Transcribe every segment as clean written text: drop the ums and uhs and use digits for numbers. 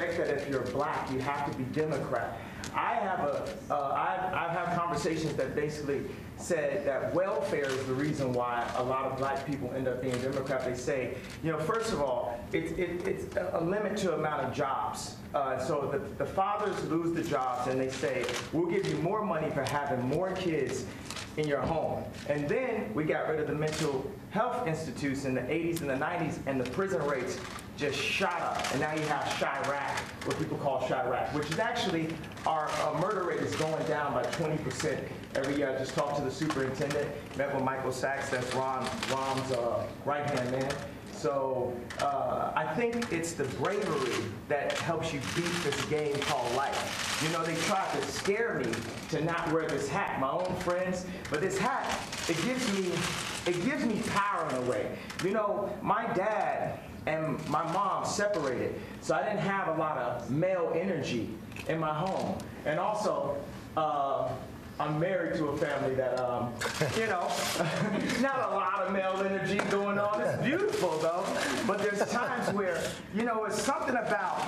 expect that if you're black, you have to be Democrat. I've had conversations that basically said that welfare is the reason why a lot of black people end up being Democrat. They say, first of all, it's a limit to amount of jobs. So the fathers lose the jobs, and they say, we'll give you more money for having more kids in your home. And then we got rid of the mental health institutes in the 80s and the 90s, and the prison rates just shot up. And now you have Chirac, what people call Chirac, which is actually our murder rate is going down by 20% every year. I just talked to the superintendent, met with Michael Sachs, that's Rom's right-hand man. So I think it's the bravery that helps you beat this game called life. They tried to scare me to not wear this hat, my own friends, but this hat, it gives me power in a way. My dad and my mom separated, so I didn't have a lot of male energy in my home. And also, I'm married to a family that, not a lot of male energy going on. It's beautiful, though. But there's times where, it's something about,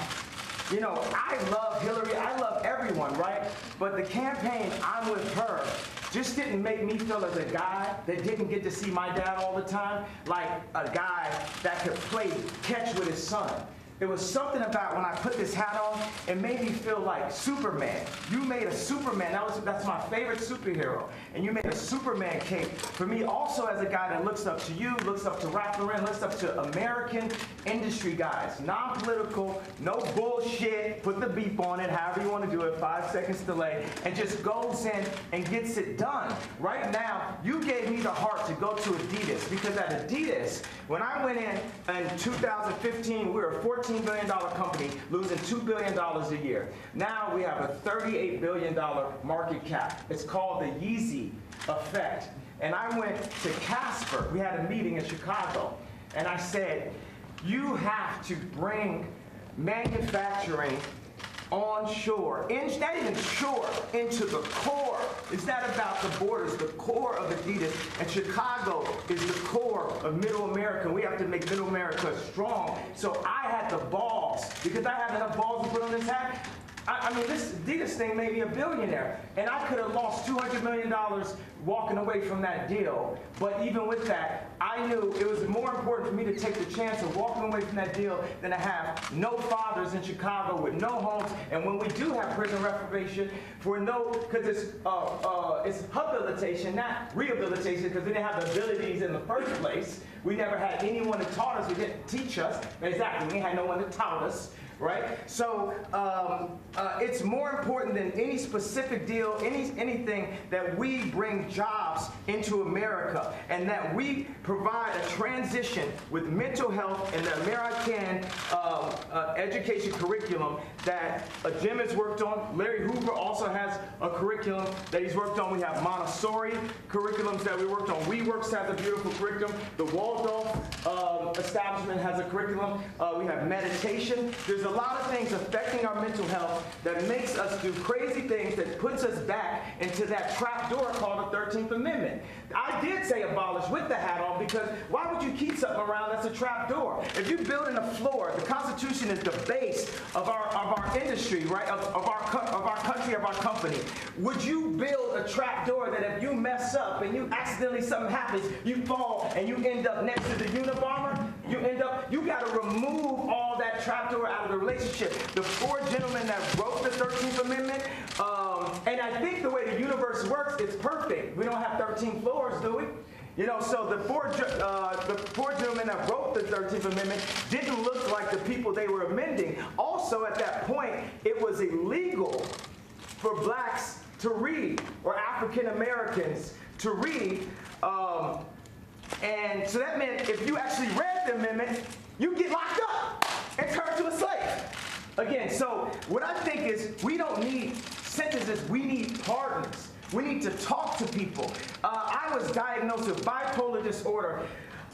I love Hillary. I love everyone, right? But the campaign, I'm with her, just didn't make me feel as a guy that didn't get to see my dad all the time, like a guy that could play catch with his son. There was something about when I put this hat on, it made me feel like Superman. You made a Superman. That's my favorite superhero. And you made a Superman cape for me also as a guy that looks up to you, looks up to Ralph Lauren, looks up to American industry guys. Non-political, no bullshit, put the beep on it, however you want to do it, 5 seconds delay, and just goes in and gets it done. Right now, you gave me the heart to go to Adidas, because at Adidas, when I went in 2015, we were a $14 billion company losing $2 billion a year. Now we have a $38 billion market cap. It's called the Yeezy effect. And I went to Casper. We had a meeting in Chicago. And I said, you have to bring manufacturing onshore, not even shore, into the core. It's not about the borders, the core of Adidas. And Chicago is the core of Middle America. We have to make Middle America strong. So I had the balls, because I had enough balls to put on this hat. I mean, this Adidas thing made me a billionaire, and I could have lost $200 million walking away from that deal. But even with that, I knew it was more important for me to take the chance of walking away from that deal than to have no fathers in Chicago with no homes. And when we do have prison reformation, because it's habilitation, not rehabilitation, because we didn't have the abilities in the first place. We never had anyone that taught us. We didn't teach us. Exactly, we had no one that taught us. Right? So it's more important than any specific deal, anything that we bring jobs into America, and that we provide a transition with mental health and the American education curriculum that Jim has worked on. Larry Hoover also has a curriculum that he's worked on. We have Montessori curriculums that we worked on. WeWorks has a beautiful curriculum. The Waldorf establishment has a curriculum. We have meditation. There's a lot of things affecting our mental health that makes us do crazy things, that puts us back into that trap door called the 13th Amendment. I did say abolish with the hat on, because why would you keep something around that's a trap door? If you're building a floor, the Constitution is the base of our industry, right? Of our country, of our company. Would you build a trap door that if you mess up and you accidentally something happens, you fall and you end up next to the Unabomber? You got to remove all that trapdoor out of the relationship. The four gentlemen that wrote the 13th Amendment, and I think the way the universe works, it's perfect. We don't have 13 floors, do we? So the four gentlemen that wrote the 13th Amendment didn't look like the people they were amending. Also, at that point, it was illegal for blacks to read, or African Americans to read. And so that meant if you actually read the amendment, you get locked up and turned to a slave. Again, so what I think is we don't need sentences, we need pardons. We need to talk to people. I was diagnosed with bipolar disorder.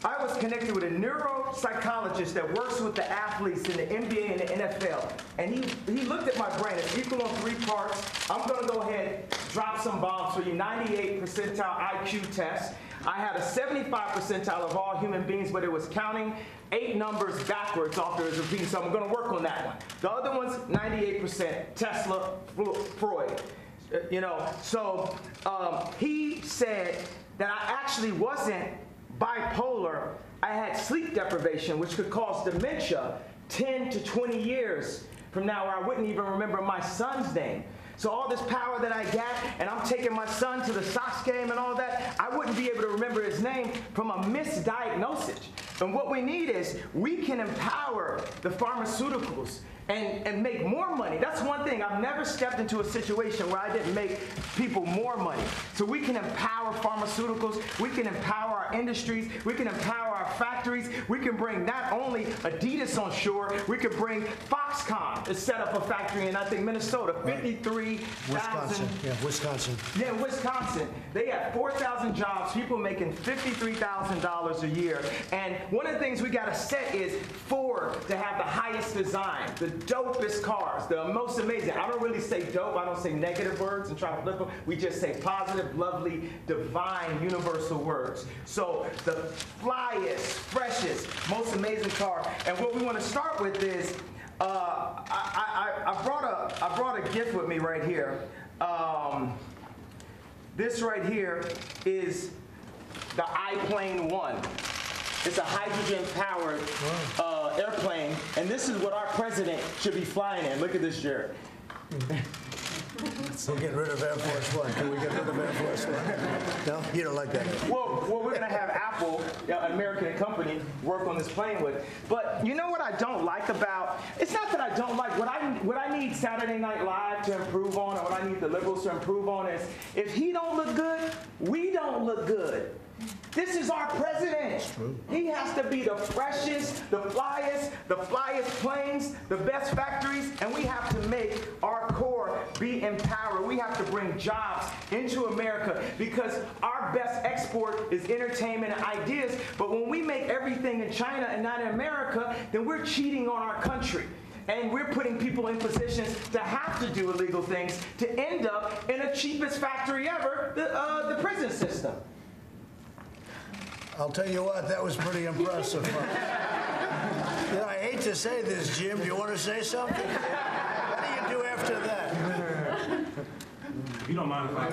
I was connected with a neuropsychologist that works with the athletes in the NBA and the NFL. And he looked at my brain. It's equal on 3 parts. I'm going to go ahead and drop some bombs for you. 98 percentile IQ test. I had a 75 percentile of all human beings, but it was counting 8 numbers backwards after it was repeating, so I'm going to work on that one. The other one's 98%, Tesla, Freud. So he said that I actually wasn't bipolar. I had sleep deprivation, which could cause dementia 10 to 20 years from now, where I wouldn't even remember my son's name. So all this power that I got, and I'm taking my son to the Sox game and all that, I wouldn't be able to remember his name from a misdiagnosis. And what we need is, we can empower the pharmaceuticals and make more money. That's one thing. I've never stepped into a situation where I didn't make people more money. So we can empower pharmaceuticals, we can empower our industries, we can empower our factories, we can bring not only Adidas on shore, we could bring Foxconn to set up a factory in, I think, Minnesota, 53,000. Wisconsin. Yeah, Wisconsin. They have 4,000 jobs, people making $53,000 a year. And one of the things we got to set is Ford to have the highest design, the dopest cars, the most amazing. I don't really say dope. I don't say negative words and try to flip them. We just say positive, lovely, divine, universal words. So the flyest, freshest, most amazing car. And what we want to start with is, I brought a gift with me right here. This right here is the iPlane 1. It's a hydrogen-powered airplane, and this is what our president should be flying in. Look at this, Jared. So get rid of Air Force One. Can we get rid of Air Force One? No? You don't like that? Well, we're going to have Apple, an American company, work on this plane with. But you know what I don't like about, it's not that I don't like, what I need Saturday Night Live to improve on, or what I need the liberals to improve on is, if he don't look good, we don't look good. This is our president. He has to be the freshest, the flyest planes, the best factories, and we have to make our core be empowered. We have to bring jobs into America, because our best export is entertainment and ideas, but when we make everything in China and not in America, then we're cheating on our country. And we're putting people in positions to have to do illegal things to end up in the cheapest factory ever, the prison system. I'll tell you what, that was pretty impressive. I hate to say this, Jim. Do you want to say something? What do you do after that? You don't mind if I...